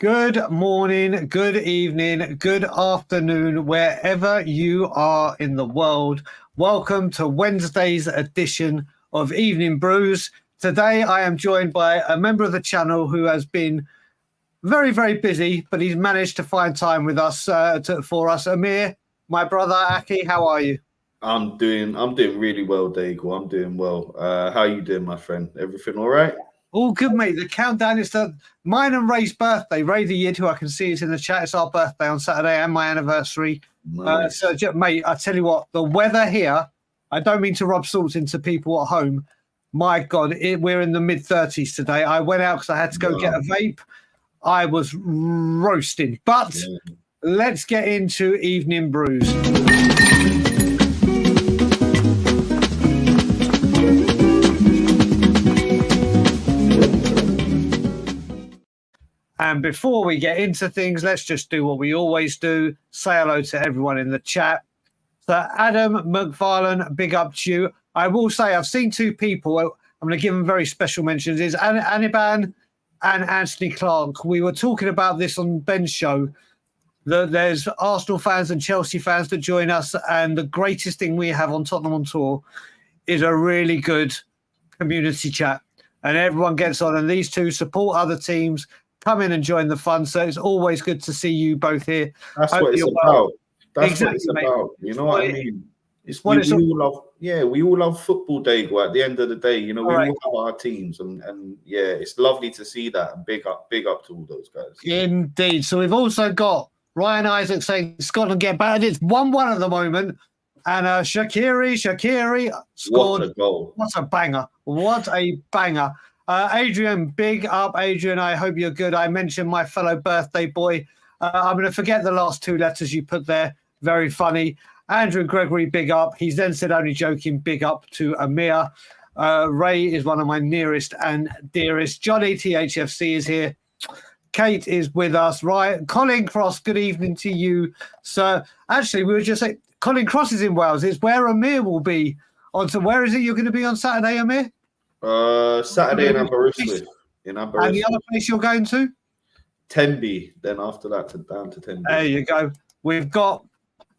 Good morning, good evening, good afternoon, wherever you are in the world. Welcome to Wednesday's edition of Evening Brews. Today I am joined by a member of the channel who has been very, very busy, but he's managed to find time with us for us. Amir, my brother, Aki, how are you? I'm doing really well, Dagul. I'm doing well. How you doing, my friend? Everything all right? All good, mate. The countdown is to mine and Ray's birthday. Ray the Yid, who I can see is in the chat. It's our birthday on Saturday and my anniversary. Nice. Mate, I tell you what, the weather here, I don't mean to rub salt into people at home. My God, we're in the mid-30s today. I went out because I had to go get a vape. I was roasting. But let's get into Evening Brews. And before we get into things, let's just do what we always do. Say hello to everyone in the chat. So Adam McFarlane, big up to you. I will say I've seen two people. I'm going to give them very special mentions. Is Aniban and Anthony Clark. We were talking about this on Ben's show. There's Arsenal fans and Chelsea fans that join us. And the greatest thing we have on Tottenham on Tour is a really good community chat. And everyone gets on. And these two support other teams. Come in and join the fun. So it's always good to see you both here. That's what it's about. That's what it's about. You know what I mean? We all love football, Dagul. At the end of the day, we all have our teams, and it's lovely to see that. And big up to all those guys. Indeed. So we've also got Ryan Isaac saying Scotland get battered. It's 1-1 at the moment. And Shaqiri scored. What a goal. What a banger. What a banger. Adrian, big up, Adrian. I hope you're good. I mentioned my fellow birthday boy. I'm going to forget the last two letters you put there. Very funny. Andrew Gregory, big up. He's then said, only joking, big up to Amir. Ray is one of my nearest and dearest. Johnny THFC is here. Kate is with us. Right. Colin Cross, good evening to you, sir. Actually, we were just saying, Colin Cross is in Wales. It's where Amir will be. Where is it you're going to be on Saturday, Amir? Saturday in Aberystwyth. And the other place you're going to? Tenby. Then after that, down to Tenby. There you go. We've got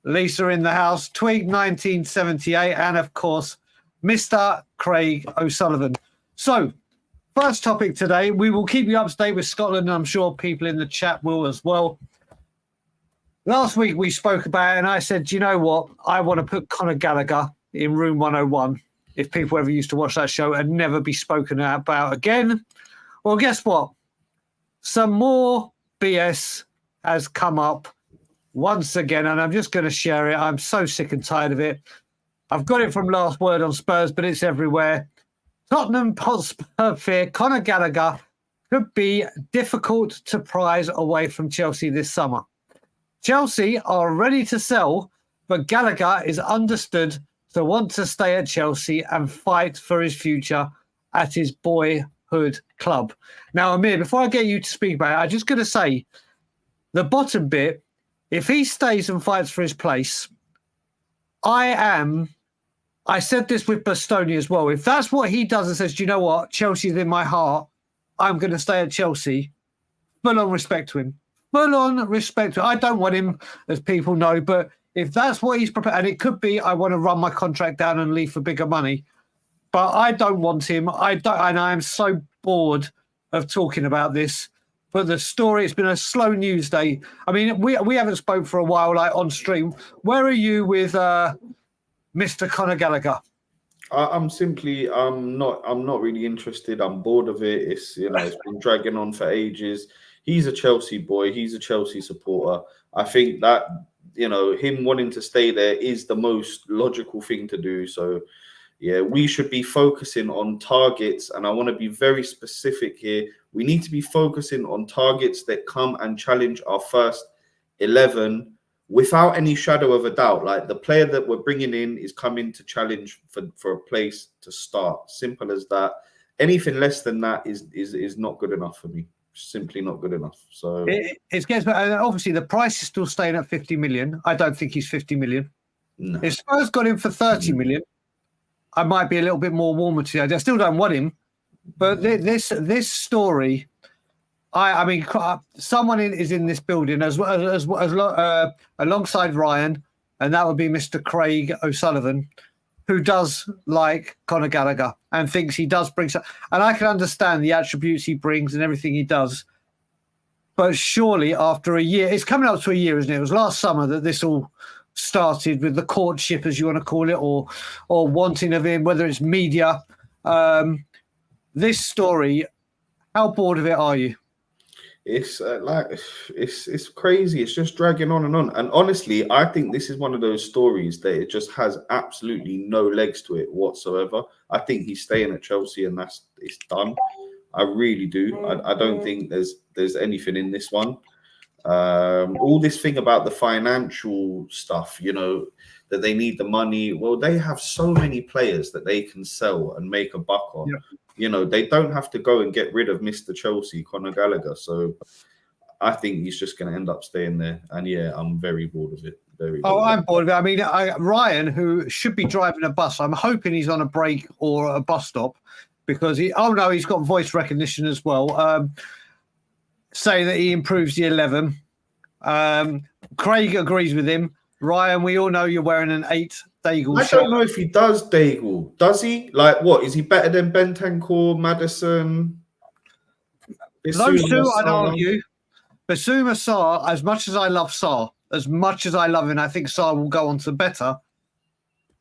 Lisa in the house, Twig 1978, and of course, Mr. Craig O'Sullivan. So, first topic today, we will keep you up to date with Scotland, and I'm sure people in the chat will as well. Last week we spoke about it, and I said, you know what? I want to put Conor Gallagher in Room 101. If people ever used to watch that show and never be spoken about again. Well, guess what? Some more BS has come up once again, and I'm just going to share it. I'm so sick and tired of it. I've got it from Last Word on Spurs, but it's everywhere. Tottenham Hotspur fear Conor Gallagher could be difficult to prize away from Chelsea this summer. Chelsea are ready to sell, but Gallagher is understood to want to stay at Chelsea and fight for his future at his boyhood club. Now, Amir, before I get you to speak about it, I'm just going to say the bottom bit, if he stays and fights for his place, I said this with Bastoni as well, if that's what he does and says, do you know what, Chelsea's in my heart, I'm going to stay at Chelsea, full on respect to him. Full on respect to him. I don't want him, as people know, but if that's what he's prepared, and it could be, I want to run my contract down and leave for bigger money. But I don't want him. And I am so bored of talking about this. But the story, it's been a slow news day. I mean, we haven't spoke for a while, like on stream. Where are you with Mr. Conor Gallagher? I'm not really interested. I'm bored of it. It's been dragging on for ages. He's a Chelsea boy. He's a Chelsea supporter. I think that him wanting to stay there is the most logical thing to do. So, we should be focusing on targets. And I want to be very specific here. We need to be focusing on targets that come and challenge our first 11 without any shadow of a doubt. Like the player that we're bringing in is coming to challenge for a place to start. Simple as that. Anything less than that is not good enough for me. Simply not good enough. So it's getting, obviously the price is still staying at 50 million. I don't think he's 50 million. No. If Spurs got him for 30 million, I might be a little bit more warmer to you. I still don't want him, but this story, I mean, someone is in this building alongside Ryan, and that would be Mr. Craig O'Sullivan, who does like Conor Gallagher and thinks he does bring some. And I can understand the attributes he brings and everything he does. But surely after a year, it's coming up to a year, isn't it? It was last summer that this all started with the courtship, as you want to call it, or wanting of him, whether it's media. This story, how bored of it are you? It's it's crazy. It's just dragging on and on. And honestly, I think this is one of those stories that it just has absolutely no legs to it whatsoever. I think he's staying at Chelsea, and it's done. I really do. I don't think there's anything in this one. All this thing about the financial stuff, that they need the money. Well, they have so many players that they can sell and make a buck on. Yeah. They don't have to go and get rid of Mr. Chelsea, Conor Gallagher. So I think he's just going to end up staying there. And yeah, I'm very bored of it. I'm bored of it. I mean, Ryan, who should be driving a bus, I'm hoping he's on a break or a bus stop because he's got voice recognition as well. Say that he improves the 11. Craig agrees with him. Ryan, we all know you're wearing an 8 Dagul shirt. I don't know if he does Dagul. Does he? Like what? Is he better than Bentancur, Maddison? Those two, I'd argue. Bissouma, Sarr, as much as I love Sarr, as much as I love him, I think Sarr will go on to better.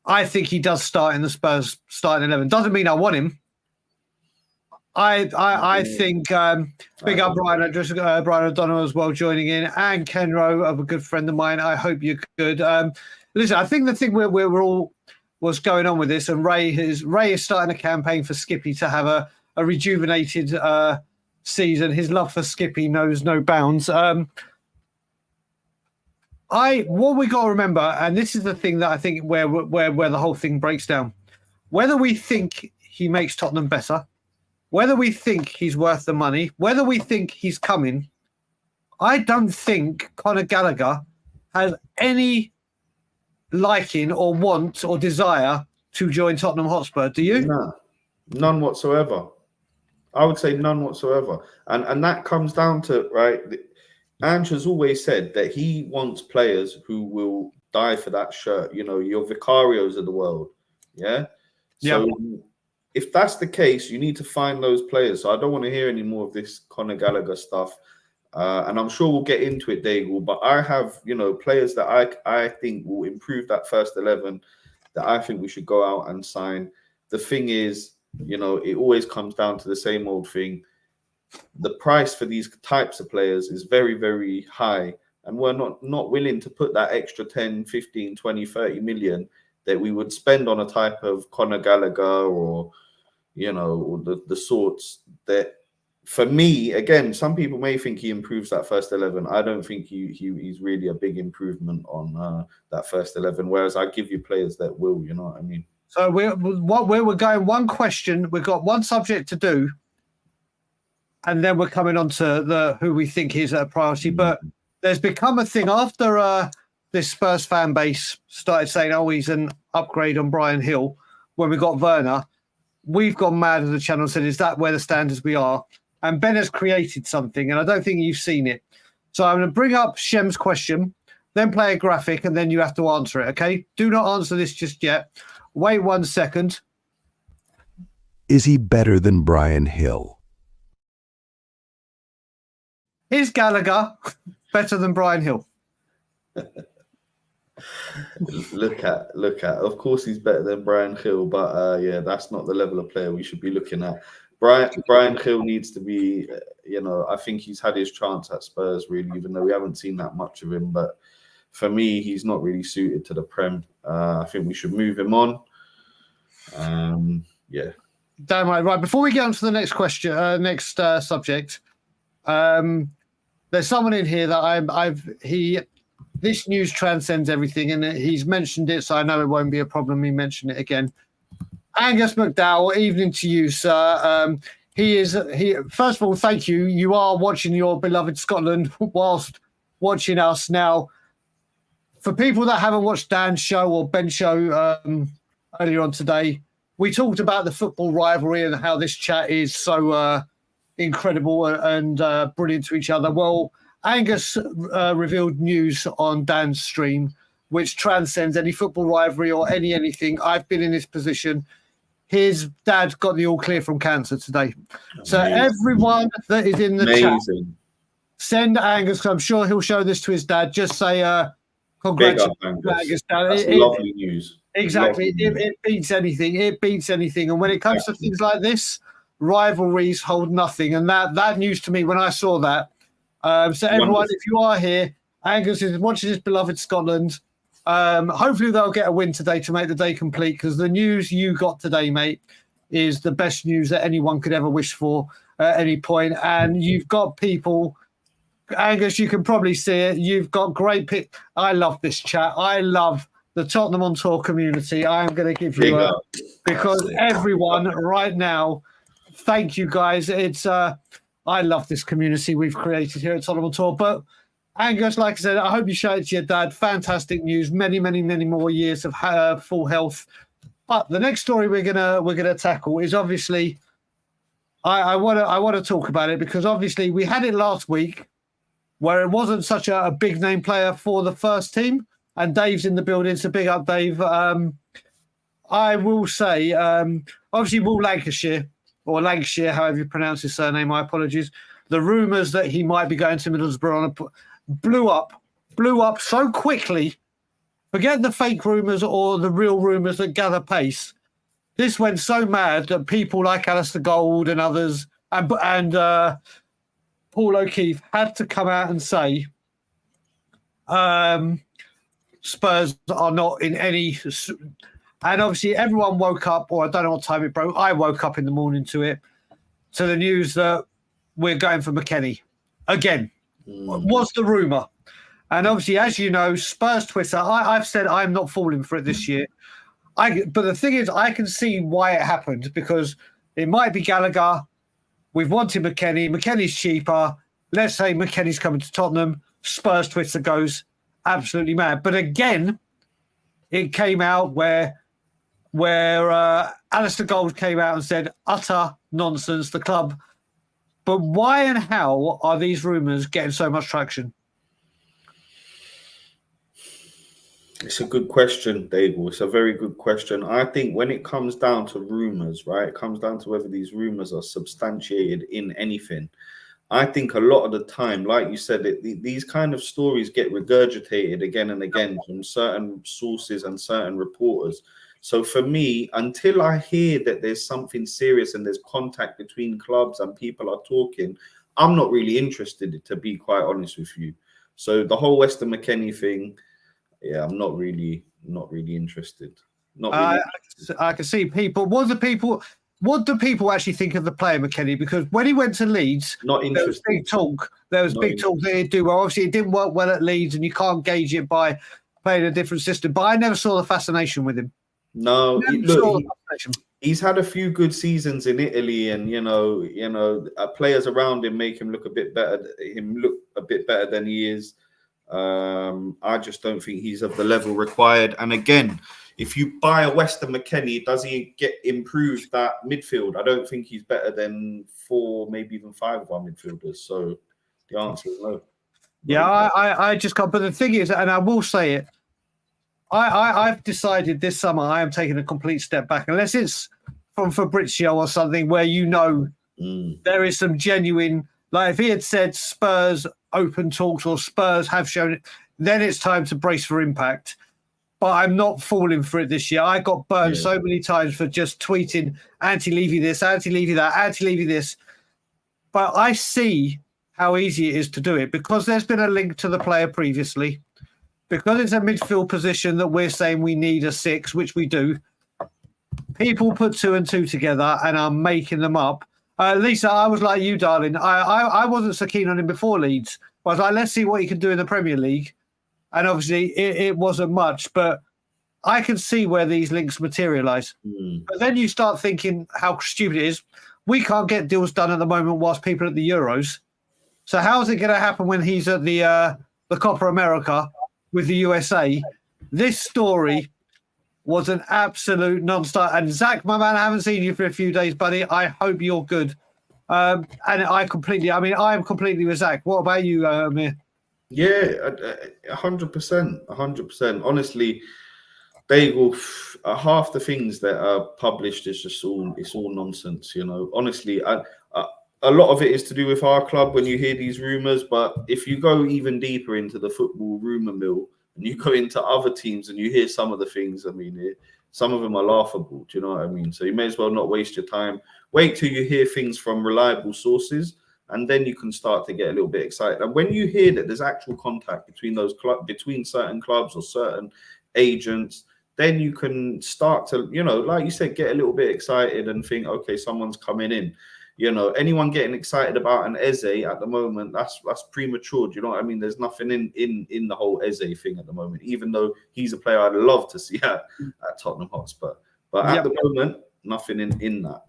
I think he does start in the Spurs starting 11. Doesn't mean I want him. I think big up Brian O'Donnell as well joining in, and Kenro, of a good friend of mine. I hope you're good. Listen, I think the thing we're all what's going on with this, and Ray is starting a campaign for Skippy to have a rejuvenated season. His love for Skippy knows no bounds. What we got to remember, and this is the thing that I think where the whole thing breaks down, whether we think he makes Tottenham better, whether we think he's worth the money, whether we think he's coming, I don't think Conor Gallagher has any liking or want or desire to join Tottenham Hotspur. Do you? No, none whatsoever. I would say none whatsoever. And that comes down to, right, Ange has always said that he wants players who will die for that shirt. Your Vicarios of the world. Yeah? So if that's the case, you need to find those players. So I don't want to hear any more of this Conor Gallagher stuff. And I'm sure we'll get into it, Daigle. But I have, players that I think will improve that first 11 that I think we should go out and sign. The thing is, it always comes down to the same old thing. The price for these types of players is very, very high. And we're not willing to put that extra 10, 15, 20, 30 million that we would spend on a type of Conor Gallagher or the sorts that, for me, again, some people may think he improves that first 11. I don't think he's really a big improvement on that first 11, whereas I give you players that will, you know what I mean? So where we're going, one question, we've got one subject to do, and then we're coming on to who we think is a priority. But there's become a thing after this Spurs fan base started saying, oh, he's an upgrade on Brian Hill when we got Werner. We've gone mad as a channel and said, is that where the standards we are? And Ben has created something, and I don't think you've seen it. So I'm going to bring up Shem's question, then play a graphic, and then you have to answer it, okay? Do not answer this just yet. Wait 1 second. Is he better than Brian Hill? Is Gallagher better than Brian Hill? Look at. Of course, he's better than Brian Hill, but yeah, that's not the level of player we should be looking at. Brian Hill needs to be, I think he's had his chance at Spurs, really, even though we haven't seen that much of him. But for me, he's not really suited to the Prem. I think we should move him on. Yeah. Damn right. Before we get on to the next question, next subject, there's someone in here that this news transcends everything, and he's mentioned it, so I know it won't be a problem. He mentioned it again. Angus McDowell, evening to you, sir. First of all, thank you. You are watching your beloved Scotland whilst watching us now. For people that haven't watched Dan's show or Ben's show earlier on today, we talked about the football rivalry and how this chat is so incredible and brilliant to each other. Well, Angus revealed news on Dan's stream, which transcends any football rivalry or anything. I've been in this position. His dad got the all clear from cancer today. Amazing. So everyone that is in the chat, send Angus, because I'm sure he'll show this to his dad. Just say, congratulations, Angus. That's lovely news. Exactly. It beats anything. It beats anything. And when it comes to things like this, rivalries hold nothing. And that news to me when I saw that. So everyone, if you are here, Angus is watching his beloved Scotland. Hopefully they'll get a win today to make the day complete, because the news you got today, mate, is the best news that anyone could ever wish for at any point. And you've got people, Angus, you can probably see it. You've got great I love this chat. I love the Tottenham on Tour community. I am going to give you because everyone right now, thank you guys. It's I love this community we've created here at Tottenham on Tour. But Angus, like I said, I hope you show it to your dad. Fantastic news. Many more years of full health. But the next story we're gonna tackle is obviously I want to talk about it, because obviously we had it last week where it wasn't such a big name player for the first team, and Dave's in the building. So big up, Dave. I will say, obviously, Will Lancashire, or Lancashire, however you pronounce his surname, my apologies. The rumours that he might be going to Middlesbrough blew up so quickly. Forget the fake rumours or the real rumours that gather pace. This went so mad that people like Alistair Gold and others and Paul O'Keefe had to come out and say Spurs are not in any... And obviously everyone woke up, or I don't know what time it broke. I woke up in the morning to the news that we're going for McKenna again. Was the rumour. And obviously, as you know, Spurs Twitter, I've said I'm not falling for it this year. But the thing is, I can see why it happened, because it might be Gallagher. We've wanted McKenna. McKenna's cheaper. Let's say McKenna's coming to Tottenham. Spurs Twitter goes absolutely mad. But again, it came out where Alistair Gold came out and said, utter nonsense, the club. But why and how are these rumours getting so much traction? It's a good question, Dagul. It's a very good question. I think when it comes down to rumours, right, it comes down to whether these rumours are substantiated in anything. I think a lot of the time, like you said, these kind of stories get regurgitated again and again from certain sources and certain reporters. So for me, until I hear that there's something serious and there's contact between clubs and people are talking, I'm not really interested, to be quite honest with you. So the whole Weston McKennie thing, yeah, I'm not really interested. Not really. I can see people. What do people actually think of the player McKennie? Because when he went to Leeds, not interested. There was big talk that he'd do well. Obviously, it didn't work well at Leeds, and you can't gauge it by playing a different system. But I never saw the fascination with him. No, he's had a few good seasons in Italy, and players around him make him look a bit better. Than he is. I just don't think he's of the level required. And again, if you buy a Weston McKennie, does he get improved that midfield? I don't think he's better than 4, maybe even 5 of our midfielders. So the answer is no. Yeah, I just can't. But the thing is, and I will say it, I've decided this summer I am taking a complete step back, unless it's from Fabrizio or something where there is some genuine. Like if he had said Spurs open talks or Spurs have shown it, then it's time to brace for impact. But I'm not falling for it this year. I got burned so many times for just tweeting anti-Levy this, anti-Levy that, anti-Levy this. But I see how easy it is to do it because there's been a link to the player previously. Because it's a midfield position that we're saying we need a 6, which we do. People put 2 and 2 together and are making them up. Lisa, I was like you, darling. I wasn't so keen on him before Leeds. I was like, let's see what he can do in the Premier League. And obviously it wasn't much, but I can see where these links materialise. But then you start thinking how stupid it is. We can't get deals done at the moment whilst people are at the Euros. So how is it going to happen when he's at the Copa America with the USA? This story was an absolute non-starter. And Zach, my man, I haven't seen you for a few days, buddy. I hope you're good. And I am completely with Zach. What about you, Amir? Yeah, 100%, 100%. Honestly, Dagul, half the things that are published is just all nonsense. Honestly, a lot of it is to do with our club when you hear these rumours. But if you go even deeper into the football rumour mill and you go into other teams and you hear some of the things, some of them are laughable. Do you know what I mean? So you may as well not waste your time. Wait till you hear things from reliable sources, and then you can start to get a little bit excited. And when you hear that there's actual contact between between certain clubs or certain agents, then you can start to, like you said, get a little bit excited and think, okay, someone's coming in. Anyone getting excited about an Eze at the moment, that's premature. Do you know what I mean? There's nothing in the whole Eze thing at the moment, even though he's a player I'd love to see at Tottenham Hotspur. But at the moment, nothing in that.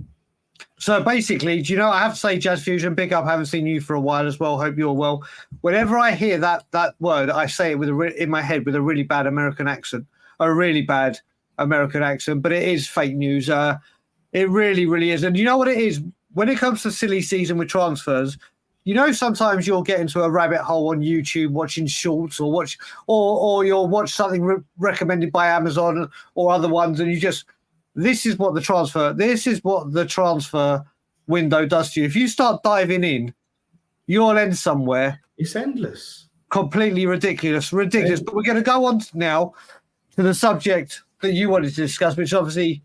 So basically, do you know, I have to say, Jazz Fusion, big up, haven't seen you for a while as well. Hope you're well. Whenever I hear that word, I say it in my head with a really bad American accent. A really bad American accent, but it is fake news. It really, really is. And you know what it is? When it comes to silly season with transfers, sometimes you'll get into a rabbit hole on YouTube watching shorts or you'll watch something recommended by Amazon or other ones, and this is what the transfer window does to you. If you start diving in, you'll end somewhere. It's endless. Completely ridiculous. But we're going to go on now to the subject that you wanted to discuss, which is obviously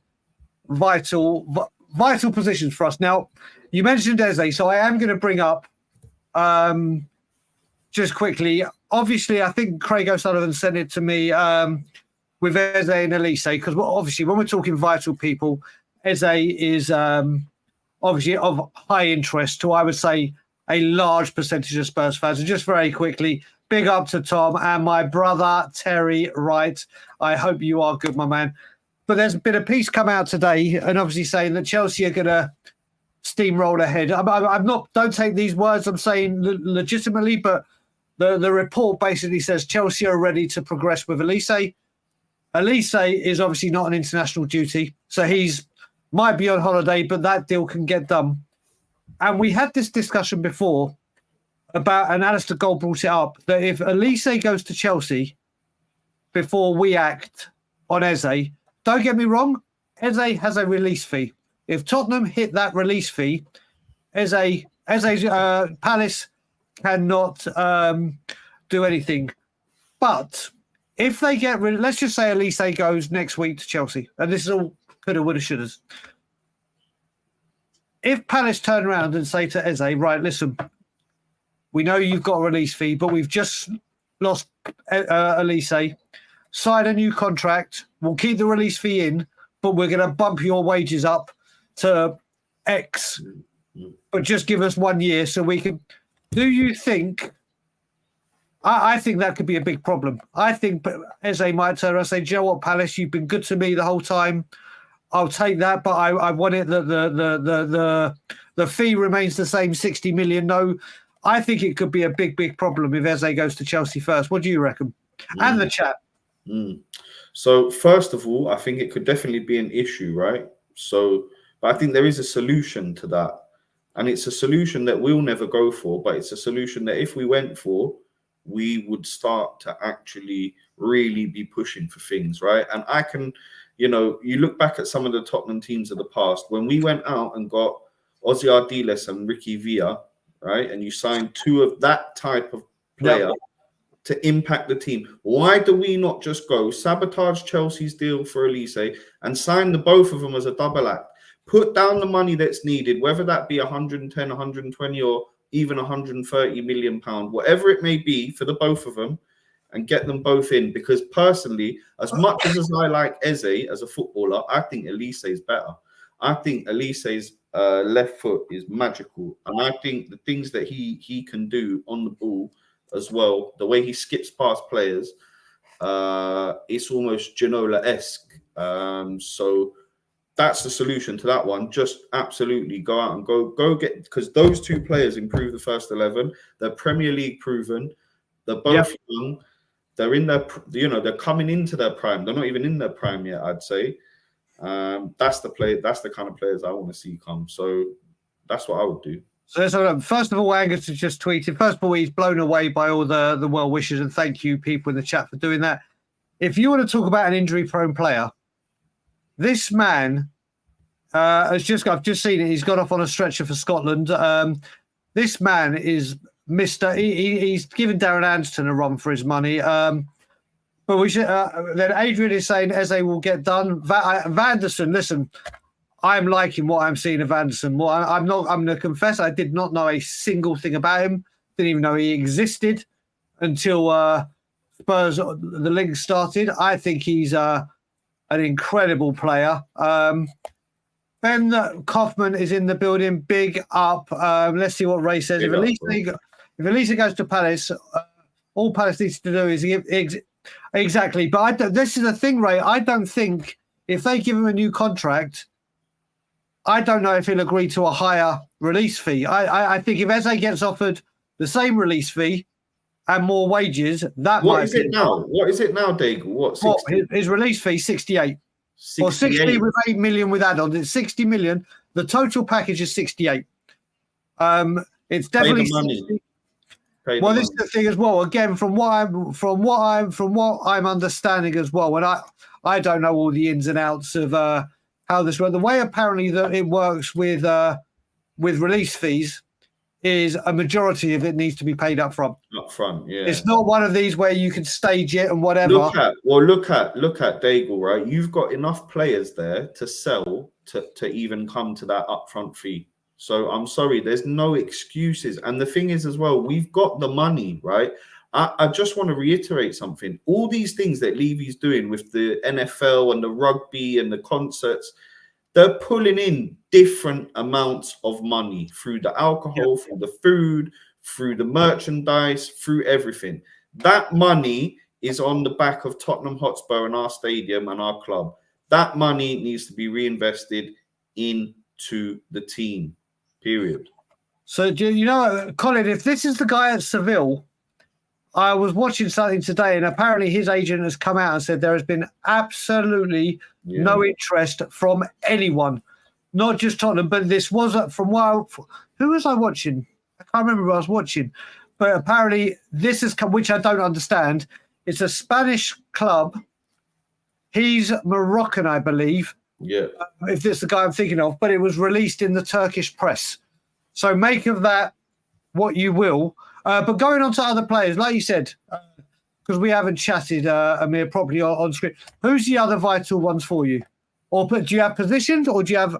vital positions for us. Now, you mentioned Eze, so I am going to bring up just quickly. Obviously, I think Craig O'Sullivan sent it to me with Eze and Elise, because obviously when we're talking vital people, Eze is obviously of high interest to, I would say, a large percentage of Spurs fans. And just very quickly, big up to Tom and my brother, Terry Wright. I hope you are good, my man. But there's been a piece come out today and obviously saying that Chelsea are going to steamroll ahead. I'm not, don't take these words I'm saying legitimately, but the report basically says Chelsea are ready to progress with Elise. Elise is obviously not on international duty, so might be on holiday, but that deal can get done. And we had this discussion before about, and Alistair Gold brought it up, that if Elise goes to Chelsea before we act on Eze, don't get me wrong, Eze has a release fee. If Tottenham hit that release fee, Eze's Palace cannot do anything. But if they get rid, let's just say Elise goes next week to Chelsea, and this is all coulda, woulda, shouldas. If Palace turn around and say to Eze, right, listen, we know you've got a release fee, but we've just lost Elise. Sign a new contract. We'll keep the release fee in, but we're going to bump your wages up to X. But just give us 1 year so we can. Do you think? I think that could be a big problem. I think Eze might turn around and say, "Do you know what, Palace? You've been good to me the whole time. I'll take that, but I want it that the fee remains the same, 60 million." No, I think it could be a big problem if Eze goes to Chelsea first. What do you reckon? And the chat. So first of all, I think it could definitely be an issue, right? But I think there is a solution to that, and it's a solution that we'll never go for, but it's a solution that if we went for, we would start to actually really be pushing for things, right? And I can, you look back at some of the Tottenham teams of the past, when we went out and got Ozzy Ardiles and Ricky Vieira, right? And you signed two of that type of player to impact the team. Why do we not just go sabotage Chelsea's deal for Elise and sign the both of them as a double act? Put down the money that's needed, whether that be 110, 120 or even 130 million pound, whatever it may be for the both of them, and get them both in. Because personally, as much as I like Eze as a footballer, I think Elise is better. I think Elise's left foot is magical, and I think the things that he can do on the ball as well, the way he skips past players, it's almost Ginola-esque. So that's the solution to that one. Just absolutely go out and go get, because those two players improve the first 11. They're Premier League proven. They're both young. They're in their, they're coming into their prime. They're not even in their prime yet, I'd say. That's the kind of players I want to see come. So That's what I would do. So first of all, Angus has just tweeted. First of all, he's blown away by all the well wishes, and thank you, people in the chat, for doing that. If you want to talk about an injury-prone player, this man I've just seen it. He's got off on a stretcher for Scotland. This man is Mr. He's given Darren Anderton a run for his money. But we should. Then Adrian is saying Eze will get done. Vanderson, listen, I'm liking what I'm seeing of Vanderson. I'm going to confess, I did not know a single thing about him. Didn't even know he existed until Spurs, the link started. I think he's an incredible player. Ben Kaufman is in the building. Big up. Let's see what Ray says. If Elisa goes to Palace, all Palace needs to do is give exactly. But this is the thing, Ray. I don't think if they give him a new contract, I don't know if he'll agree to a higher release fee. I think if Eze gets offered the same release fee and more wages, that what is it now? What is it now, Dagul? What? His release fee 68. 68. Or 60 with 8 million with add-ons. It's 60 million. The total package is 68. It's definitely 60. Well, this is the thing as well. Again, from what I'm understanding as well, and I don't know all the ins and outs of how this works. The way apparently that it works with release fees is a majority of it needs to be paid up front. Up front, yeah. It's not one of these where you can stage it and whatever. Look at Dagul, right? You've got enough players there to sell to even come to that upfront fee. So I'm sorry, there's no excuses. And the thing is as well, we've got the money, right? I just want to reiterate something. All these things that Levy's doing with the NFL and the rugby and the concerts, they're pulling in different amounts of money through the alcohol, through the food, through the merchandise, through everything. That money is on the back of Tottenham Hotspur and our stadium and our club. That money needs to be reinvested into the team, period. So, do you know, Colin, if this is the guy at Seville, I was watching something today, and apparently his agent has come out and said there has been absolutely no interest from anyone, not just Tottenham, but this was from who was I watching? I can't remember who I was watching, but apparently this has come, which I don't understand. It's a Spanish club. He's Moroccan, I believe. Yeah. If it's the guy I'm thinking of, but it was released in the Turkish press. So make of that what you will. But going on to other players, like you said, because we haven't chatted, Amir, properly on screen, who's the other vital ones for you? Or do you have positions, or do you have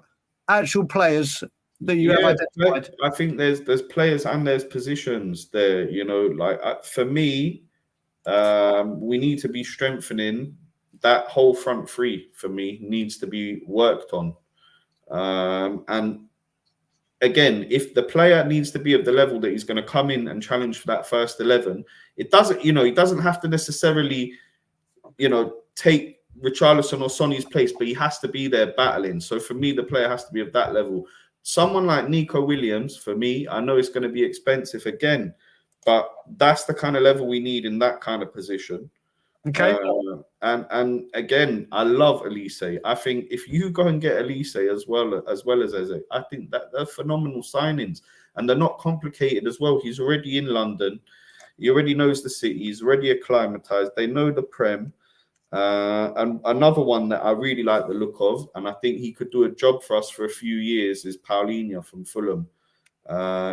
actual players that you have identified? I think there's players and there's positions there. You know, like for me, we need to be strengthening that whole front three. For me, needs to be worked on, and again, if the player needs to be at the level that he's going to come in and challenge for that first 11, it doesn't, he doesn't have to necessarily, take Richarlison or Sonny's place, but he has to be there battling. So for me, the player has to be of that level. Someone like Nico Williams, for me, I know it's going to be expensive again, but that's the kind of level we need in that kind of position. Okay. And again, I love Elise. I think if you go and get Elise as well as Eze, I think that they're phenomenal signings, and they're not complicated as well. He's already in London. He already knows the city. He's already acclimatized. They know the Prem. And another one that I really like the look of, and I think he could do a job for us for a few years, is Paulinho from Fulham.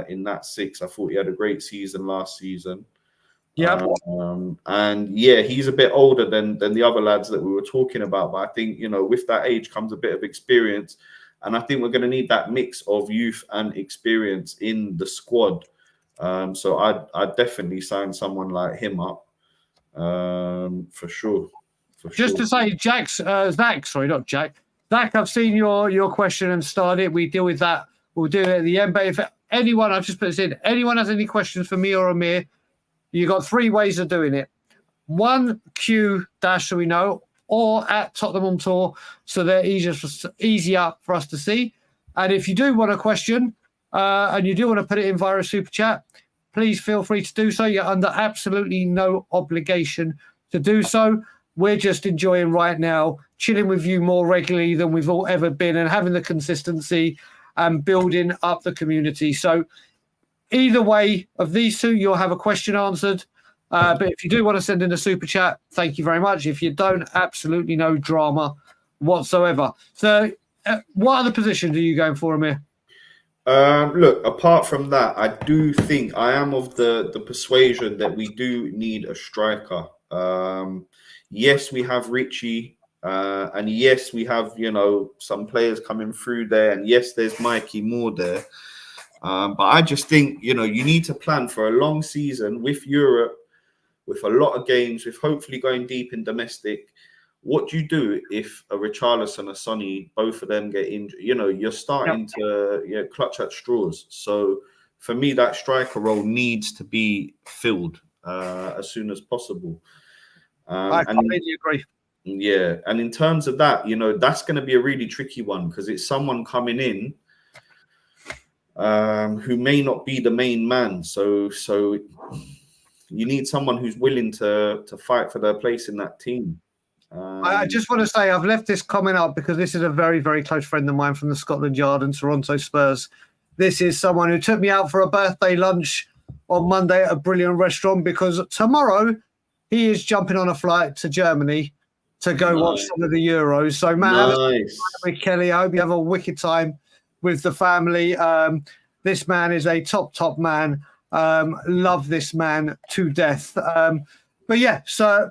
In that 6, I thought he had a great season last season. Yeah, and yeah, he's a bit older than the other lads that we were talking about, but I think with that age comes a bit of experience, and I think we're going to need that mix of youth and experience in the squad. So I'd definitely sign someone like him up, for sure. Just to say, Zach, not Jack. Zach, I've seen your question and started. We deal with that. We'll do it at the end. But if anyone, I've just put this in, anyone has any questions for me or Amir, you got 3 ways of doing it. 1, Q dash, so we know, or at Tottenham on Tour, so they're easier for us to see. And if you do want a question, and you do want to put it in via a super chat, please feel free to do so. You're under absolutely no obligation to do so. We're just enjoying right now, chilling with you more regularly than we've all ever been, and having the consistency and building up the community. So either way of these two, you'll have a question answered. But if you do want to send in a super chat, thank you very much. If you don't, absolutely no drama whatsoever. So what other positions are you going for, Amir? Look, apart from that, I do think I am of the persuasion that we do need a striker. Yes, we have Richie, and yes, we have, some players coming through there, and yes, there's Mikey Moore there. But I just think, you need to plan for a long season with Europe, with a lot of games, with hopefully going deep in domestic. What do you do if a Richarlison or Sonny, both of them get injured? You're starting to clutch at straws. So for me, that striker role needs to be filled as soon as possible. I completely agree. Yeah, and in terms of that, that's going to be a really tricky one because it's someone coming in who may not be the main man. So you need someone who's willing to fight for their place in that team. I just want to say I've left this comment up because this is a very, very close friend of mine from the Scotland Yard and Toronto Spurs. This is someone who took me out for a birthday lunch on Monday at a brilliant restaurant because tomorrow he is jumping on a flight to Germany to go watch some of the Euros. So, man, with Kelly, I hope you have a wicked time with the family. This man is a top man. Love this man to death. But yeah, so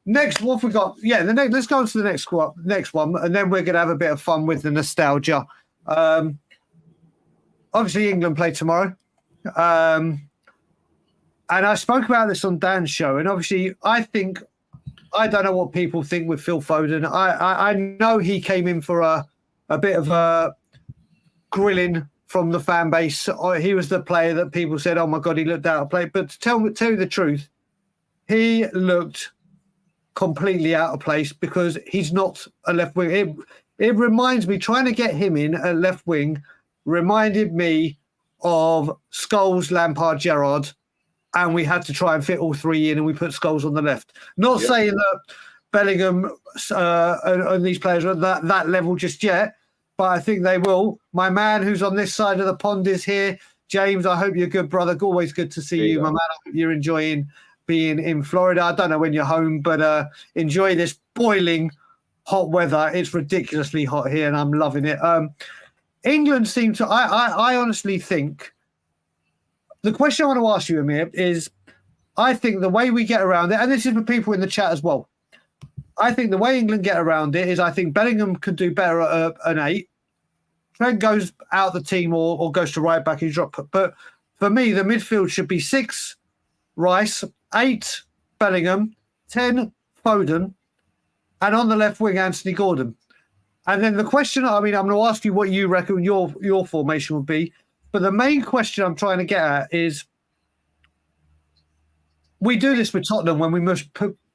next, what have we got? Yeah, let's go on to the next one, and then we're going to have a bit of fun with the nostalgia. Obviously, England play tomorrow. And I spoke about this on Dan's show, and obviously, I don't know what people think with Phil Foden. I know he came in for a bit of a grilling from the fan base. He was the player that people said, "Oh my God, he looked out of place." But to tell you the truth, he looked completely out of place because he's not a left wing. It reminds me, trying to get him in at left wing reminded me of Scholes, Lampard, Gerrard, and we had to try and fit all three in, and we put Scholes on the left. Not saying that Bellingham and these players are at that level just yet, but I think they will. My man who's on this side of the pond is here. James, I hope you're good, brother. Always good to see you, my man. I hope you're enjoying being in Florida. I don't know when you're home, but enjoy this boiling hot weather. It's ridiculously hot here, and I'm loving it. England seem to... I honestly think... The question I want to ask you, Amir, is I think the way we get around it, and this is for people in the chat as well, I think the way England get around it is I think Bellingham could do better at an 8. Trent goes out the team or goes to right back and drop. But for me, the midfield should be 6 Rice, 8 Bellingham, 10 Foden, and on the left wing, Anthony Gordon. And then the question, I'm going to ask you what you reckon your formation would be. But the main question I'm trying to get at is, we do this with Tottenham when we must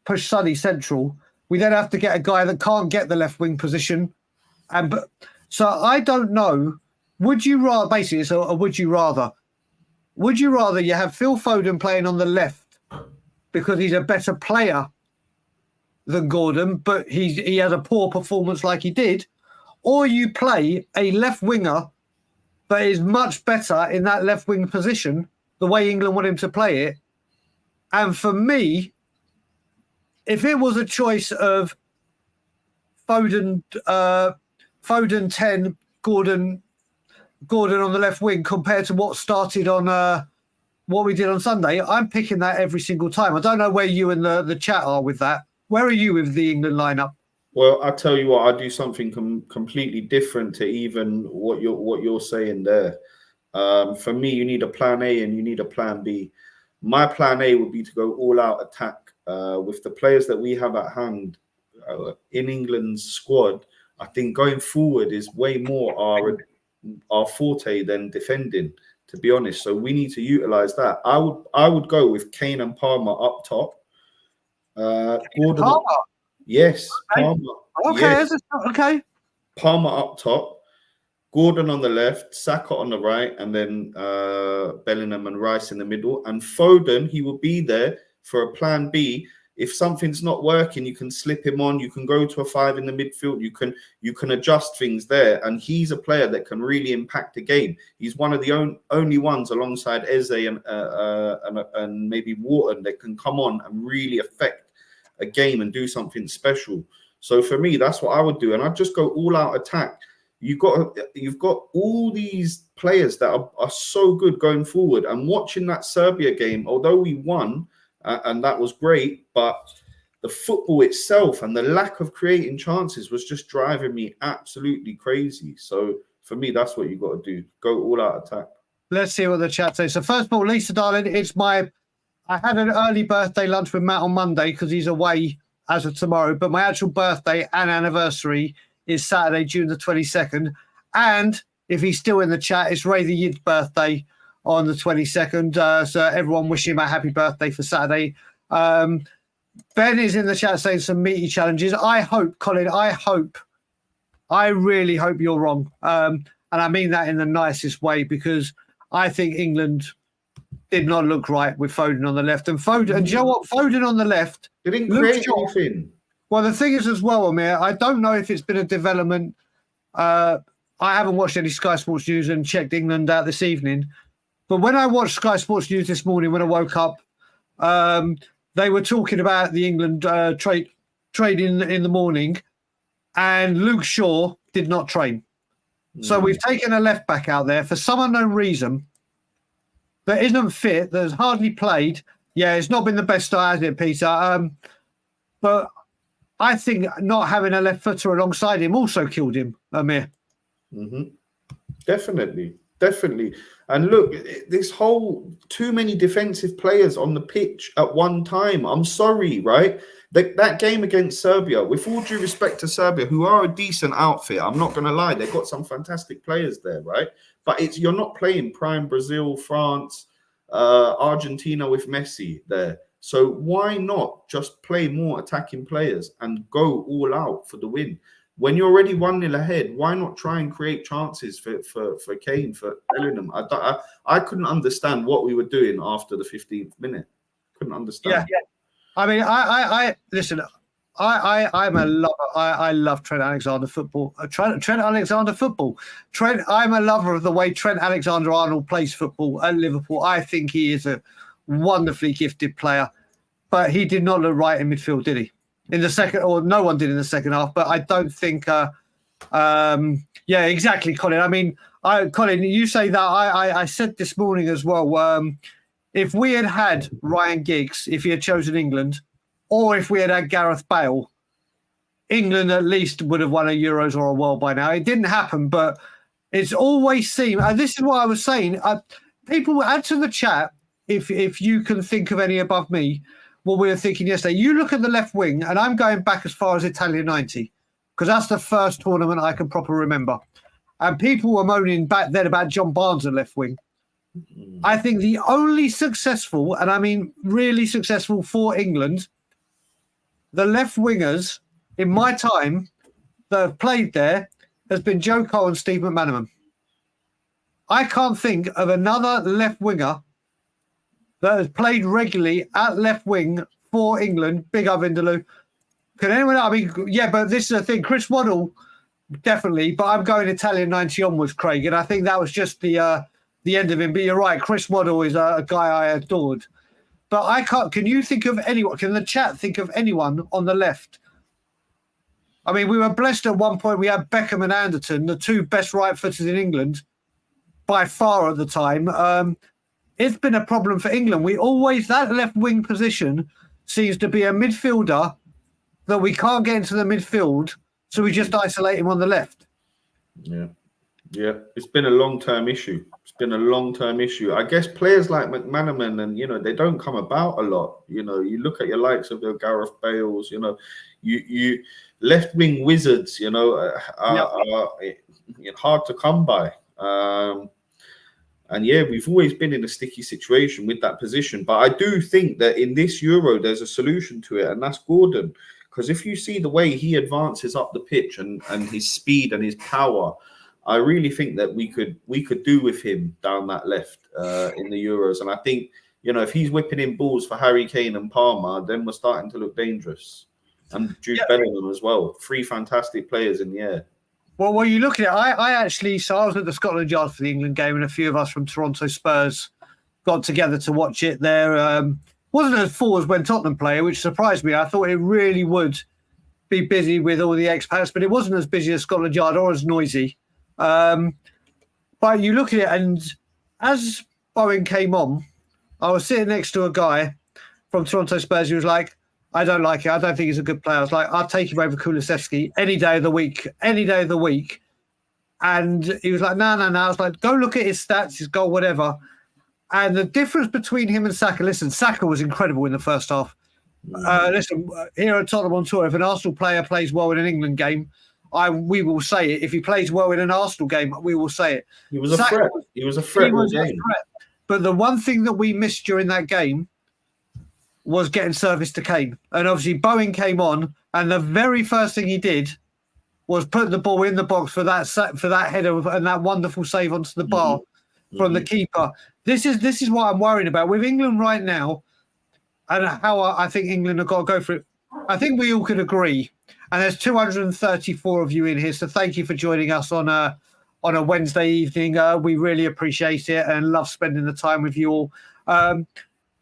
push Sonny central. We then have to get a guy that can't get the left wing position. So I don't know. Would you rather, basically, it's a would you rather? Would you rather you have Phil Foden playing on the left because he's a better player than Gordon, but he has a poor performance like he did, or you play a left winger that is much better in that left wing position, the way England want him to play it? And for me, if it was a choice of Foden 10, Gordon on the left wing compared to what started on what we did on Sunday, I'm picking that every single time. I don't know where you and the chat are with that. Where are you with the England lineup? Well, I tell you what, I do something completely different to even what you're saying there. For me, you need a plan A and you need a plan B. My plan A would be to go all out attack with the players that we have at hand in England's squad. I think going forward is way more our forte than defending, to be honest. So we need to utilize that. I would go with Kane and Palmer up top. Gordon, Palmer? Yes, okay. Palmer. Okay, yes. Okay. Palmer up top, Gordon on the left, Saka on the right, and then Bellingham and Rice in the middle. And Foden, he will be there for a plan B if something's not working, you can slip him on. You can go to a 5 in the midfield. You can adjust things there. And he's a player that can really impact the game. He's one of the only ones alongside Eze and maybe Wharton that can come on and really affect a game and do something special. So for me, that's what I would do. And I'd just go all out attack. You've got all these players that are so good going forward. And watching that Serbia game, although we won, and that was great, but the football itself and the lack of creating chances was just driving me absolutely crazy. So for me, that's what you got to do. Go all out attack. Let's see what the chat says. So first of all, Lisa, darling, I had an early birthday lunch with Matt on Monday because he's away as of tomorrow, but my actual birthday and anniversary is Saturday, June the 22nd. And if he's still in the chat, it's Ray the Yid's birthday on the 22nd. So everyone wishing him a happy birthday for Saturday. Ben is in the chat saying some meaty challenges. I hope, Colin, I really hope you're wrong. And I mean that in the nicest way, because I think England did not look right with Foden on the left. And do you know what? Foden on the left. They didn't create anything. Well, the thing is as well, Amir, I don't know if it's been a development. I haven't watched any Sky Sports News and checked England out this evening. But when I watched Sky Sports News this morning, when I woke up, they were talking about the England trade in the morning, and Luke Shaw did not train. So we've taken a left back out there for some unknown reason that isn't fit, that has hardly played. Yeah, it's not been the best start, has it, Peter? But I think not having a left footer alongside him also killed him, Amir. Definitely. And look, this whole too many defensive players on the pitch at one time. I'm sorry, right? That game against Serbia, with all due respect to Serbia, who are a decent outfit, I'm not going to lie, they've got some fantastic players there, right? But you're not playing prime Brazil, France, Argentina with Messi there. So why not just play more attacking players and go all out for the win? When you're already 1-0 ahead, why not try and create chances for Kane, for Bellingham? I couldn't understand what we were doing after the 15th minute. Couldn't understand. Yeah. I mean, I listen. I'm a lover. I love Trent Alexander football. Trent Alexander football. I'm a lover of the way Trent Alexander-Arnold plays football at Liverpool. I think he is a wonderfully gifted player, but he did not look right in midfield, did he? In the second, or no one did in the second half. But I don't think. Yeah, exactly, Colin. I mean, Colin, you say that. I said this morning as well. If we had Ryan Giggs, if he had chosen England, or if we had Gareth Bale, England at least would have won a Euros or a World by now. It didn't happen, but it's always seemed, and this is what I was saying, people add to the chat if you can think of any above me, what we were thinking yesterday. You look at the left wing, and I'm going back as far as Italia 90, because that's the first tournament I can properly remember. And people were moaning back then about John Barnes at left wing. I think the only successful, and I mean really successful for England, the left wingers in my time that have played there has been Joe Cole and Steve McManaman. I can't think of another left winger that has played regularly at left wing for England. Big up, Vindaloo. Can anyone? I mean, yeah, but this is the thing. Chris Waddle, definitely, but I'm going Italian 90 onwards, Craig, and I think that was just the end of him. But you're right, Chris Waddle is a guy I adored. But I can't. Can you think of anyone? Can the chat think of anyone on the left? I mean, we were blessed at one point. We had Beckham and Anderton, the two best right footers in England by far at the time. It's been a problem for England. That left wing position seems to be a midfielder that we can't get into the midfield, so we just isolate him on the left. Yeah. It's been a long-term issue. I guess players like McManaman and, they don't come about a lot. You look at your likes of the Gareth Bales, you left wing wizards, are hard to come by. And yeah, we've always been in a sticky situation with that position. But I do think that in this Euro, there's a solution to it, and that's Gordon. Because if you see the way he advances up the pitch and his speed and his power, I really think that we could do with him down that left in the Euros. And I think You know, if he's whipping in balls for Harry Kane and Palmer, then we're starting to look dangerous. And Jude Bellingham as well. 3 fantastic players in the air. Well, when you look at it, I actually, so I was at the Scotland Yard for the England game, and a few of us from Toronto Spurs got together to watch it there. Wasn't as full as when Tottenham play, which surprised me. I thought it really would be busy with all the expats, but it wasn't as busy as Scotland Yard or as noisy. But you look at it, and as Bowen came on, I was sitting next to a guy from Toronto Spurs who was like, I don't like it. I don't think he's a good player. I was like, I'll take him over Kulusevski any day of the week, any day of the week. And he was like, no. I was like, go look at his stats, his goal, whatever. And the difference between him and Saka, listen, Saka was incredible in the first half. Listen, here at Tottenham on tour, if an Arsenal player plays well in an England game, we will say it. If he plays well in an Arsenal game, we will say it. He was a threat. He was a threat. But the one thing that we missed during that game was getting service to Kane. And obviously Bowen came on, and the very first thing he did was put the ball in the box for that header and that wonderful save onto the bar from the keeper. This is what I'm worried about. With England right now, and how I think England have got to go for it, I think we all could agree. And there's 234 of you in here, so thank you for joining us on a Wednesday evening. We really appreciate it and love spending the time with you all.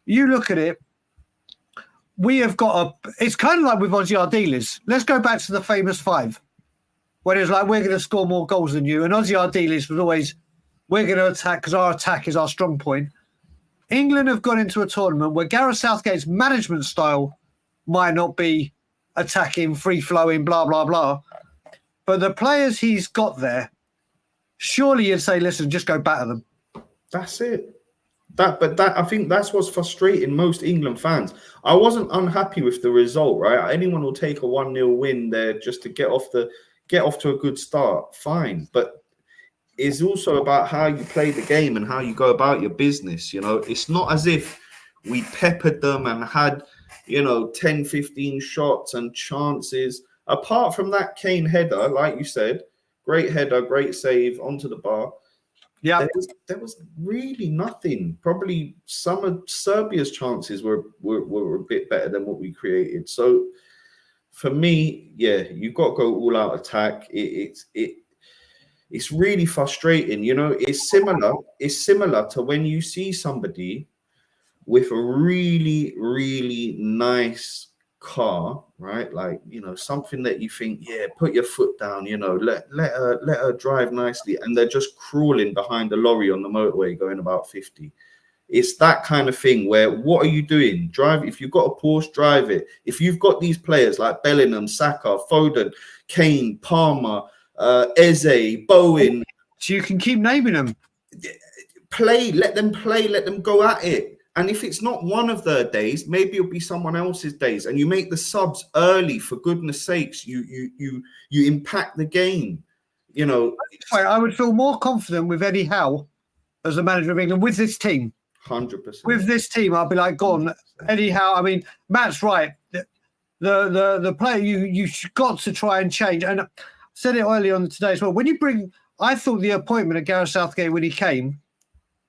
You look at it, we have got it's kind of like with Ozzy Ardiles. Let's go back to the famous 5, when it was like, we're going to score more goals than you. And Ozzy Ardiles was always, we're going to attack because our attack is our strong point. England have gone into a tournament where Gareth Southgate's management style might not be attacking, free-flowing, blah, blah, blah. But the players he's got there, surely you'd say, listen, just go batter them. That's it. I think that's what's frustrating most England fans. I wasn't unhappy with the result, right? Anyone will take a 1-0 win there just to get off to a good start. Fine. But it's also about how you play the game and how you go about your business. You know, it's not as if we peppered them and had, 10, 15 shots and chances. Apart from that Kane header, like you said, great header, great save onto the bar. Yeah, there was really nothing. Probably some of Serbia's chances were a bit better than what we created. So for me, yeah, you've got to go all out attack. It's really frustrating. It's similar to when you see somebody with a really, really nice car, right? Like, something that you think, yeah, put your foot down, let her drive nicely, and they're just crawling behind a lorry on the motorway going about 50. It's that kind of thing where, what are you doing? Drive. If you've got a Porsche, drive it. If you've got these players like Bellingham, Saka, Foden, Kane, Palmer, Eze, Bowen, so you can keep naming them. Let them play, let them go at it. And if it's not one of their days, maybe it'll be someone else's days. And you make the subs early, for goodness sakes. You impact the game. I would feel more confident with Eddie Howe as the manager of England with this team. 100%. With this team, I'd be like, go on, Eddie Howe. I mean, Matt's right. The player you've got to try and change. And I said it earlier on today as well. I thought the appointment of Gareth Southgate when he came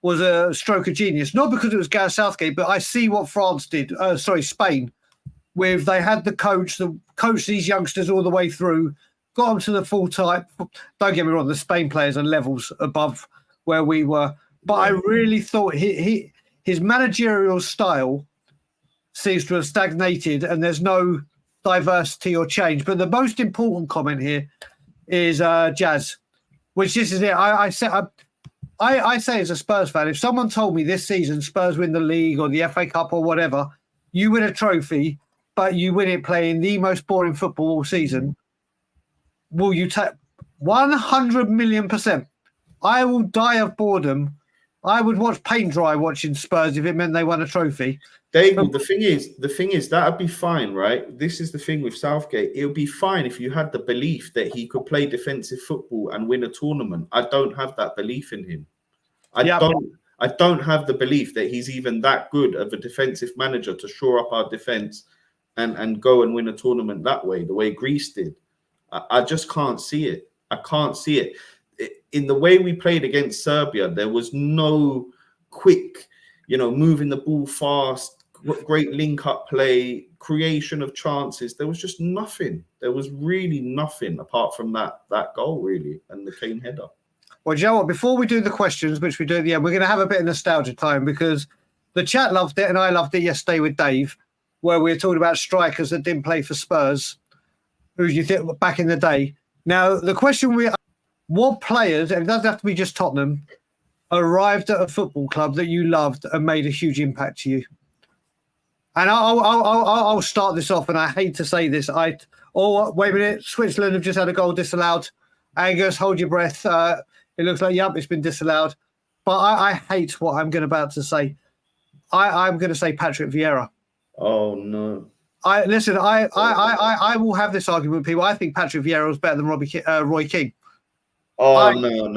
was a stroke of genius. Not because it was Gareth Southgate, but I see what France did. Spain, with they had the coach that coached these youngsters all the way through, got them to the full type. Don't get me wrong, the Spain players are levels above where we were. But I really thought his managerial style seems to have stagnated and there's no diversity or change. But the most important comment here is Jazz, which this is it. I say as a Spurs fan, if someone told me this season Spurs win the league or the FA Cup or whatever, you win a trophy, but you win it playing the most boring football all season, will you take 100 million%? I will die of boredom. I would watch paint dry watching Spurs if it meant they won a trophy. Dave, the thing is that'd be fine, right? This is the thing with Southgate. It would be fine if you had the belief that he could play defensive football and win a tournament. I don't have that belief in him. I don't have the belief that he's even that good of a defensive manager to shore up our defense and go and win a tournament that way, the way Greece did. I just can't see it. I can't see it. In the way we played against Serbia, there was no quick, moving the ball fast, great link-up play, creation of chances. There was just nothing. There was really nothing apart from that goal, really, and the Kane header. Well, do you know what? Before we do the questions, which we do at the end, we're going to have a bit of nostalgia time because the chat loved it and I loved it yesterday with Dave, where we were talking about strikers that didn't play for Spurs, who you think back in the day. Now, the question what players, and it doesn't have to be just Tottenham, arrived at a football club that you loved and made a huge impact to you? And I'll start this off, and I hate to say this. Wait a minute, Switzerland have just had a goal disallowed. Angus, hold your breath. It looks like, it's been disallowed. But I hate what I'm about to say. I'm going to say Patrick Vieira. Oh, no. I will have this argument with people. I think Patrick Vieira was better than Roy Keane. Oh, no.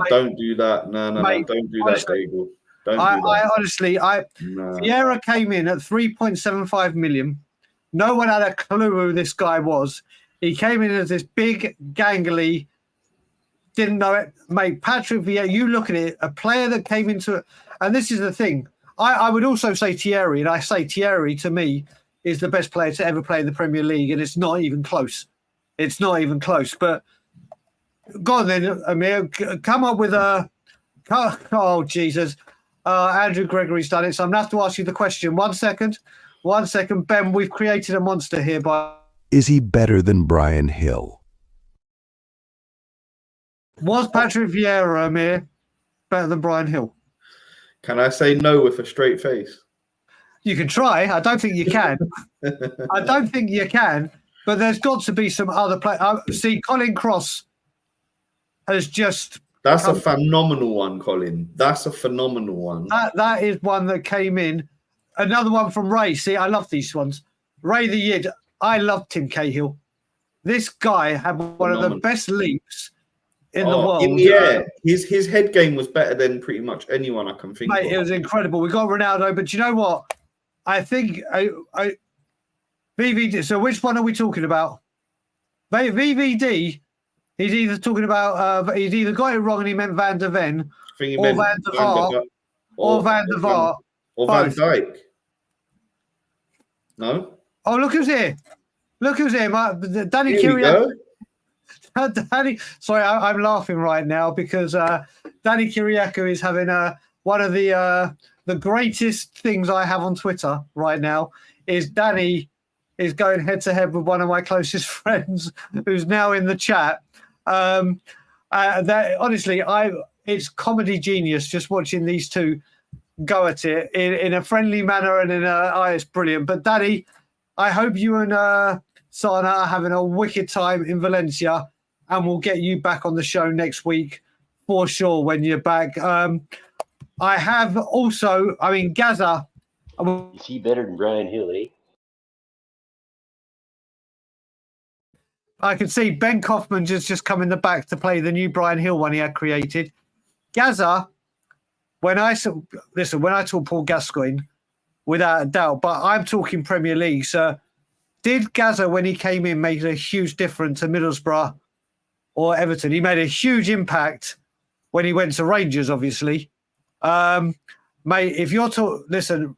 Don't do that. No. Don't do that, Dagul. Don't do that. Honestly, Vieira came in at 3.75 million. No one had a clue who this guy was. He came in as this big, gangly, didn't know it. Mate, Patrick Vieira, you look at it, a player that came into it. And this is the thing. I would also say Thierry, and I say Thierry, to me, is the best player to ever play in the Premier League, and it's not even close. It's not even close. But go on then, Amir, come up with a... Oh, Jesus. Andrew Gregory's done it, so I'm going to have to ask you the question. 1 second. 1 second. Ben, we've created a monster here by... Is he better than Brian Hill? Was Patrick Vieira, Amir, better than Brian Hill? Can I say no with a straight face? You can try. I don't think you can. But there's got to be some other play. See, Colin Cross has just... That's a phenomenal one, Colin. That's a phenomenal one. That is one that came in. Another one from Ray. See, I love these ones. Ray the Yid. I love Tim Cahill. This guy had one of the best leaps in the world. In the air. His head game was better than pretty much anyone I can think of. It was incredible. We got Ronaldo, but you know what? I think VVD. So which one are we talking about? VVD. He's either talking about. He's either got it wrong and he meant Van der Ven, or Van der Vaart, or Van der Vaart, or Van Dijk. No. Oh, look who's here! Look who's here! Danny Kiriakou. Danny, sorry, I'm laughing right now because Danny Kiriakou is having one of the greatest things I have on Twitter right now. Is Danny is going head to head with one of my closest friends, who's now in the chat. That honestly, it's comedy genius just watching these two go at it in a friendly manner and it's brilliant. But Danny, I hope you and Sana are having a wicked time in Valencia, and we'll get you back on the show next week for sure when you're back. I have also, Gaza. Is he better than Brian Hill, eh? I can see Ben Kaufman just come in the back to play the new Brian Hill one he had created. Gaza, when I talk Paul Gascoigne, without a doubt, but I'm talking Premier League. So did Gaza, when he came in, make a huge difference to Middlesbrough or Everton? He made a huge impact when he went to Rangers, obviously. Mate, if you're listen,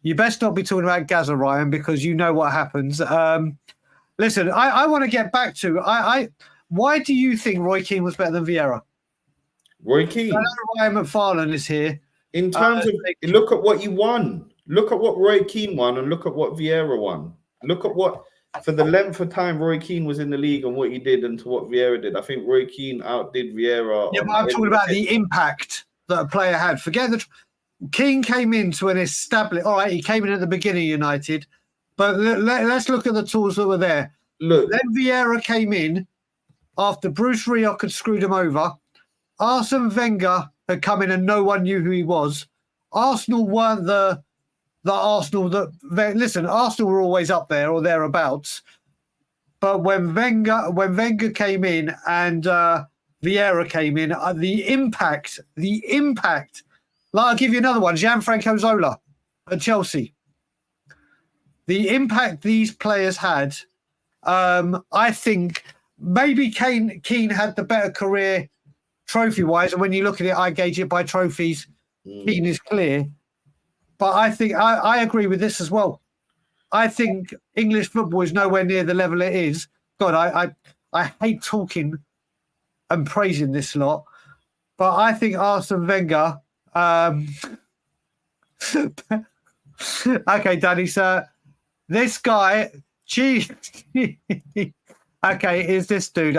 you best not be talking about Gaza, Ryan, because you know what happens. Listen, I want to get back to why do you think Roy Keane was better than Vieira? Roy Keane. I know Ryan McFarlane is here. In terms of look at what you won. Look at what Roy Keane won and look at what Vieira won. Look at what, for the length of time Roy Keane was in the league and what he did and to what Vieira did. I think Roy Keane outdid Vieira. Yeah, but I'm talking about the impact that a player had. Forget that Keane came into an established. All right, he came in at the beginning of United, but let's look at the tools that were there. Look, then Vieira came in after Bruce Rioch had screwed him over. Arsene Wenger had come in and no one knew who he was. Arsenal weren't the Arsenal that... Listen, Arsenal were always up there or thereabouts. But when Wenger came in and Vieira came in, the impact... Like, I'll give you another one. Gianfranco Zola at Chelsea. The impact these players had, I think maybe Keane had the better career trophy-wise. And when you look at it, I gauge it by trophies. Keane is clear. But I think I agree with this as well. I think English football is nowhere near the level it is. God, I hate talking and praising this lot, but I think Arsene Wenger. Okay, Danny, sir. This guy, okay, is this dude?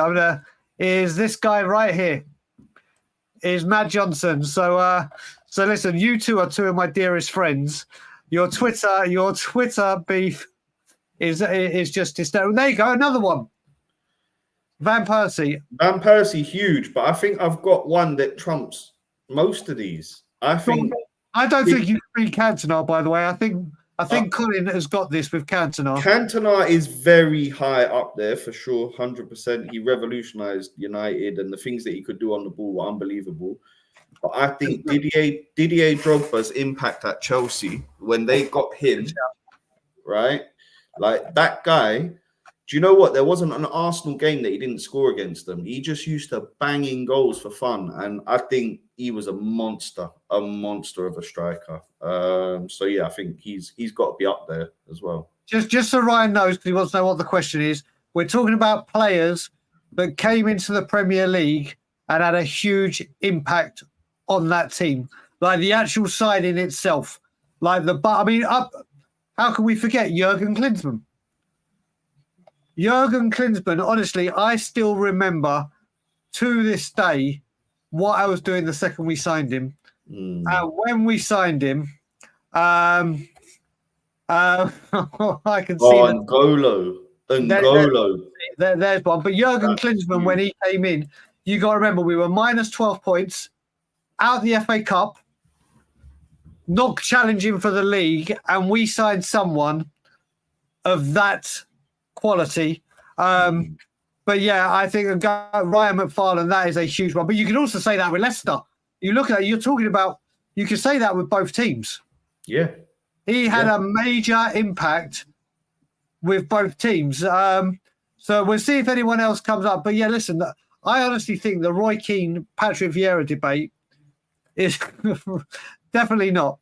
Is this guy right here? Is Matt Johnson. So listen, you two are two of my dearest friends. Your Twitter beef is just hysterical. There you go, another one. Van Persie, huge, but I think I've got one that trumps most of these. I don't think you can beat Cantona, by the way. I think Colin has got this with Cantona. Cantona is very high up there for sure, 100%. He revolutionized United, and the things that he could do on the ball were unbelievable. But I think Didier Drogba's impact at Chelsea when they got him, right? Like that guy. Do you know what? There wasn't an Arsenal game that he didn't score against them. He just used to bang in goals for fun. And I think he was a monster of a striker. So, yeah, I think he's got to be up there as well. Just so Ryan knows, because he wants to know what the question is, we're talking about players that came into the Premier League and had a huge impact on that team. Like the actual side in itself. How can we forget Jurgen Klinsmann? Jurgen Klinsmann, honestly, I still remember to this day what I was doing the second we signed him. When we signed him, I can see N'Golo. There's one. But Jurgen Klinsmann, when he came in, you got to remember we were minus 12 points, out the FA Cup, not challenging for the league, and we signed someone of that quality. But yeah, I think Ryan McFarlane, that is a huge one. But you can also say that with Leicester. You look at it, you can say that with both teams. Yeah. He had a major impact with both teams. So we'll see if anyone else comes up. But yeah, listen, I honestly think the Roy Keane, Patrick Vieira debate is definitely not.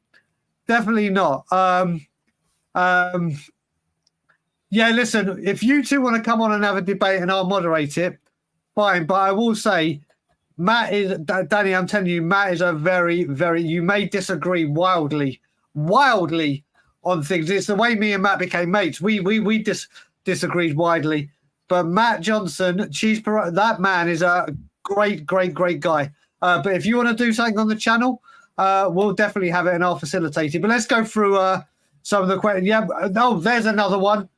Definitely not. Yeah, listen, if you two want to come on and have a debate and I'll moderate it, fine. But I will say, Danny, I'm telling you, Matt is a very, very, you may disagree wildly on things. It's the way me and Matt became mates. We disagreed widely. But Matt Johnson, that man is a great guy. But if you want to do something on the channel, we'll definitely have it and I'll facilitate it. But let's go through some of the questions. Yeah, there's another one.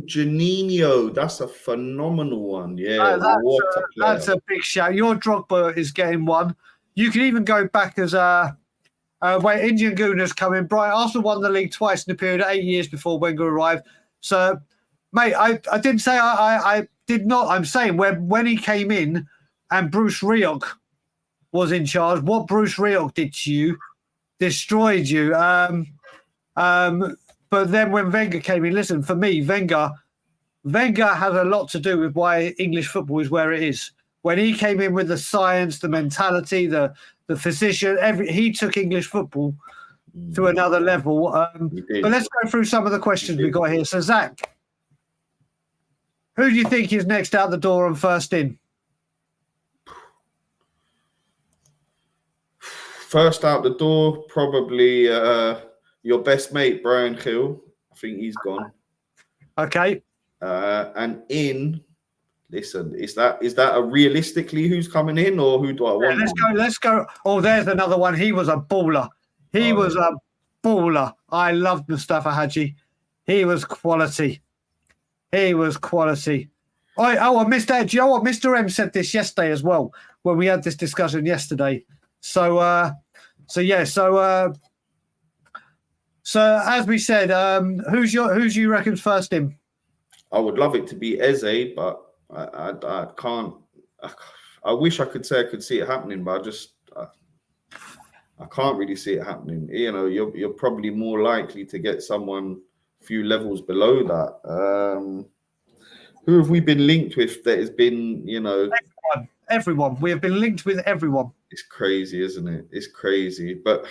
Janino, that's a phenomenal one. Yeah, that's a big shout. Your Drogba is getting one. You can even go back as where Indian Gooner's come in. Brighton Arsenal won the league twice in a period of 8 years before Wenger arrived. So, mate, I didn't say I did not. I'm saying when he came in and Bruce Rioch was in charge, what Bruce Rioch did to you destroyed you. But then when Wenger came in, listen, for me, Wenger has a lot to do with why English football is where it is. When he came in with the science, the mentality, the physician, he took English football to another level. But let's go through some of the questions we got here. So, Zach, who do you think is next out the door and first in? First out the door, probably your best mate, Brian Hill. I think he's gone. Okay. And in, listen, is that a realistically who's coming in or who do I want? Let's go. Oh, there's another one. He was a baller. He was a baller. I loved Mustafa Hadji. He was quality. Oh, do you know what? Mr. M said this yesterday as well when we had this discussion yesterday. So as we said, who's you reckon's first in? I would love it to be Eze, but I can't. I wish I could say I could see it happening, but I can't really see it happening. You know, you're probably more likely to get someone a few levels below that. Who have we been linked with that has been, you know? Everyone. We have been linked with everyone. It's crazy, isn't it? It's crazy. But